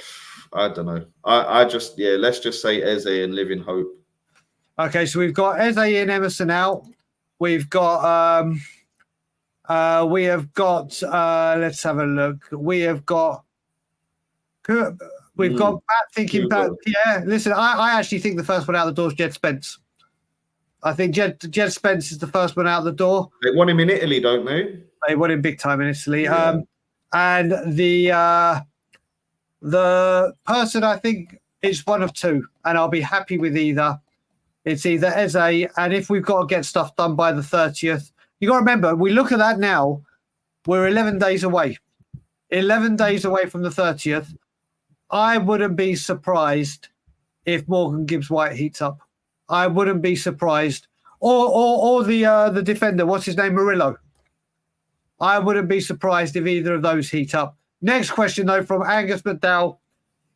I don't know. I just, let's just say Eze and live in hope. Okay, so we've got Eze and Emerson out. We've got let's have a look. We've got Pat thinking back. Yeah, listen, I actually think the first one out the door is Jed Spence. I think Jed Spence is the first one out the door. They want him in Italy, don't they? They want him big time in Italy. Yeah. And the person I think is one of two, and I'll be happy with either. It's either Eze, and if we've got to get stuff done by the 30th, you got to remember, we look at that now, we're 11 days away. 11 days away from the 30th. I wouldn't be surprised if Morgan Gibbs-White heats up. I wouldn't be surprised. Or the defender, what's his name, Murillo. I wouldn't be surprised if either of those heat up. Next question, though, from Angus McDowell.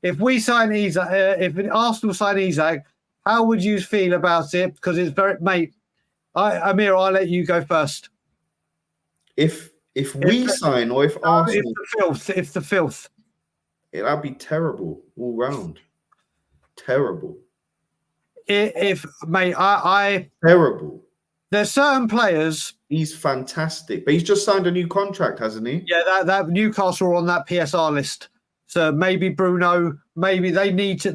If we sign Isak, if Arsenal sign Isak, how would you feel about it? Because it's very, mate. Amir, I'll let you go first. If we sign, or if Arsenal, if the filth, that'd be terrible all round. Terrible. Terrible. There's certain players. He's fantastic, but he's just signed a new contract, hasn't he? Yeah, that Newcastle are on that PSR list. So maybe Bruno. Maybe they need to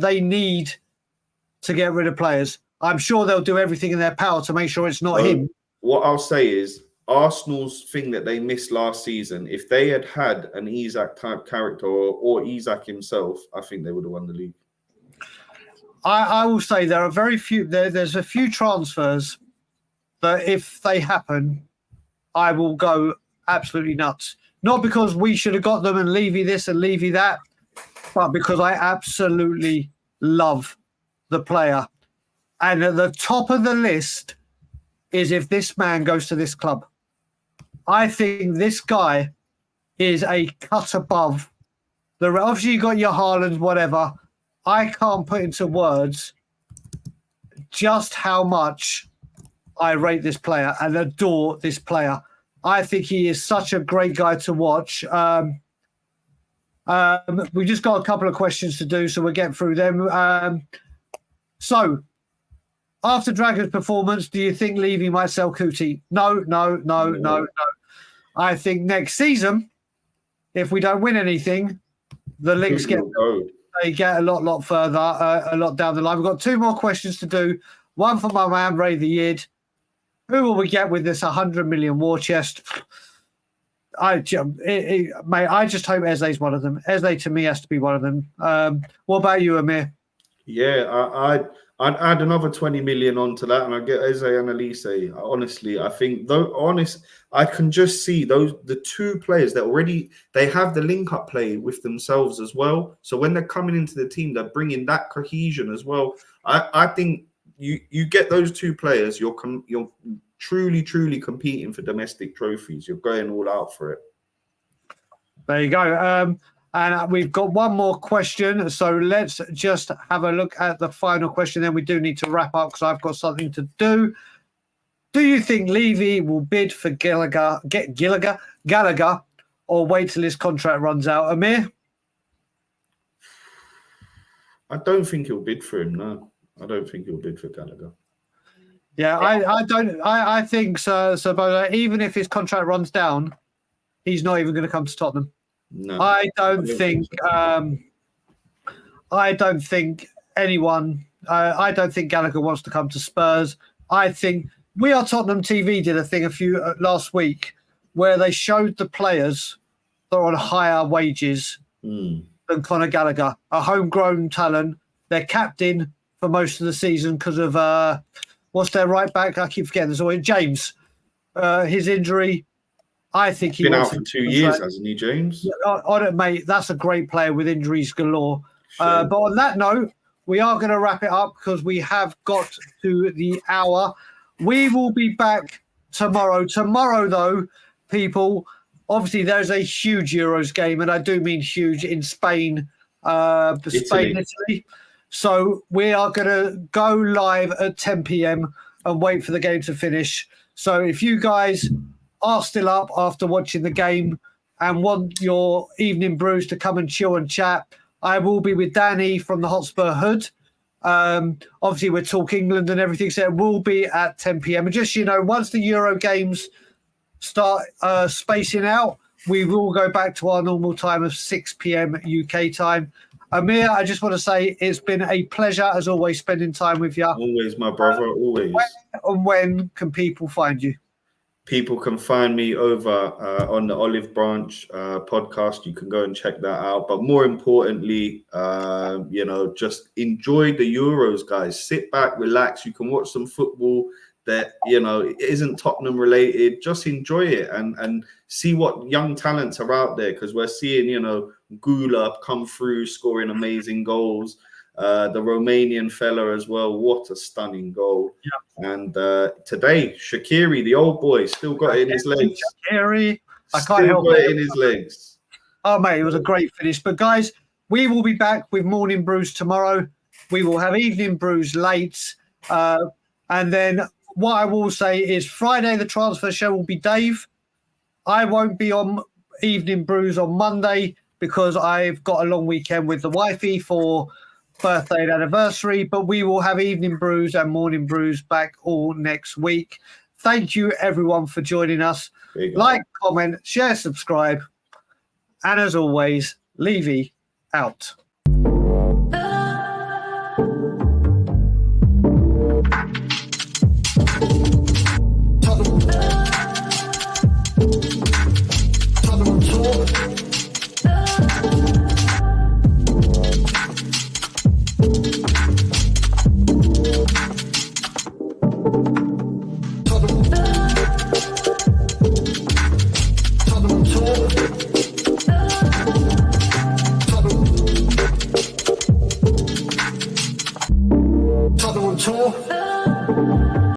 get rid of players. I'm sure they'll do everything in their power to make sure it's not him. What I'll say is Arsenal's thing that they missed last season, if they had an Isak type character or Isak himself, I think they would have won the league. I will say there are very few. There's a few transfers that if they happen, I will go absolutely nuts. Not because we should have got them and Levy this and Levy that, but because I absolutely love the player. And at the top of the list is if this man goes to this club. I think this guy is a cut above. Obviously, you got your Haalands, whatever. I can't put into words just how much I rate this player and adore this player. I think he is such a great guy to watch. We just got a couple of questions to do, so we'll get through them. So, after Dragon's performance, do you think Levy might sell Kuti? No. I think next season, if we don't win anything, the links get a lot further, a lot down the line. We've got two more questions to do. One from my man, Ray the Yid. Who will we get with this 100 million war chest? I just hope Eze's one of them. Eze, to me, has to be one of them. What about you, Amir? Yeah, I'd add another 20 million onto that, and I'd get Eze and Elise. Honestly, I think, I can just see the two players that they have the link-up play with themselves as well. So when they're coming into the team, they're bringing that cohesion as well. I think you get those two players, you're truly competing for domestic trophies. You're going all out for it. There you go. And we've got one more question. So let's just have a look at the final question. Then we do need to wrap up because I've got something to do. Do you think Levy will bid for Gallagher, or wait till his contract runs out? Amir? I don't think he'll bid for him, no. I don't think he'll bid for Gallagher. Yeah, I don't. I think so. So, even if his contract runs down, he's not even going to come to Tottenham. No, I don't think anyone. I don't think Gallagher wants to come to Spurs. I think We Are Tottenham TV did a thing last week where they showed the players that are on higher wages than Conor Gallagher, a homegrown talent. They're captain for most of the season because of what's their right back? I keep forgetting. There's always James. His injury. I think he's been out for 2 years, hasn't he, James? On it, mate. That's a great player with injuries galore. But on that note, we are going to wrap it up because we have got to the hour. We will be back tomorrow. Tomorrow, though, people, obviously there's a huge Euros game, and I do mean huge, in Spain, Italy. So we are going to go live at 10 p.m. and wait for the game to finish. So if you guys are still up after watching the game and want your evening brews to come and chill and chat, I will be with Danny from the Hotspur Hood. Obviously, we're Talk England and everything, so it will be at 10 p.m. And just, once the Euro games start spacing out, we will go back to our normal time of 6 p.m. UK time. Amir, I just want to say it's been a pleasure, as always, spending time with you. Always, my brother, always. When can people find you? People can find me over on the Olive Branch podcast. You can go and check that out. But more importantly, just enjoy the Euros, guys. Sit back, relax. You can watch some football that, isn't Tottenham related. Just enjoy it and see what young talents are out there, because we're seeing, Gula come through, scoring amazing goals. The Romanian fella as well. What a stunning goal. Yeah. And today, Shaqiri, the old boy, still got it in his legs. Shaqiri. I can't still help got it. it in his legs. Oh, mate, it was a great finish. But, guys, we will be back with morning brews tomorrow. We will have evening brews late. And then what I will say is Friday, the transfer show will be Dave. I won't be on evening brews on Monday because I've got a long weekend with the wifey for birthday and anniversary, but we will have evening brews and morning brews back all next week. Thank you, everyone, for joining us. Like, comment, share, subscribe. And as always, Levy out.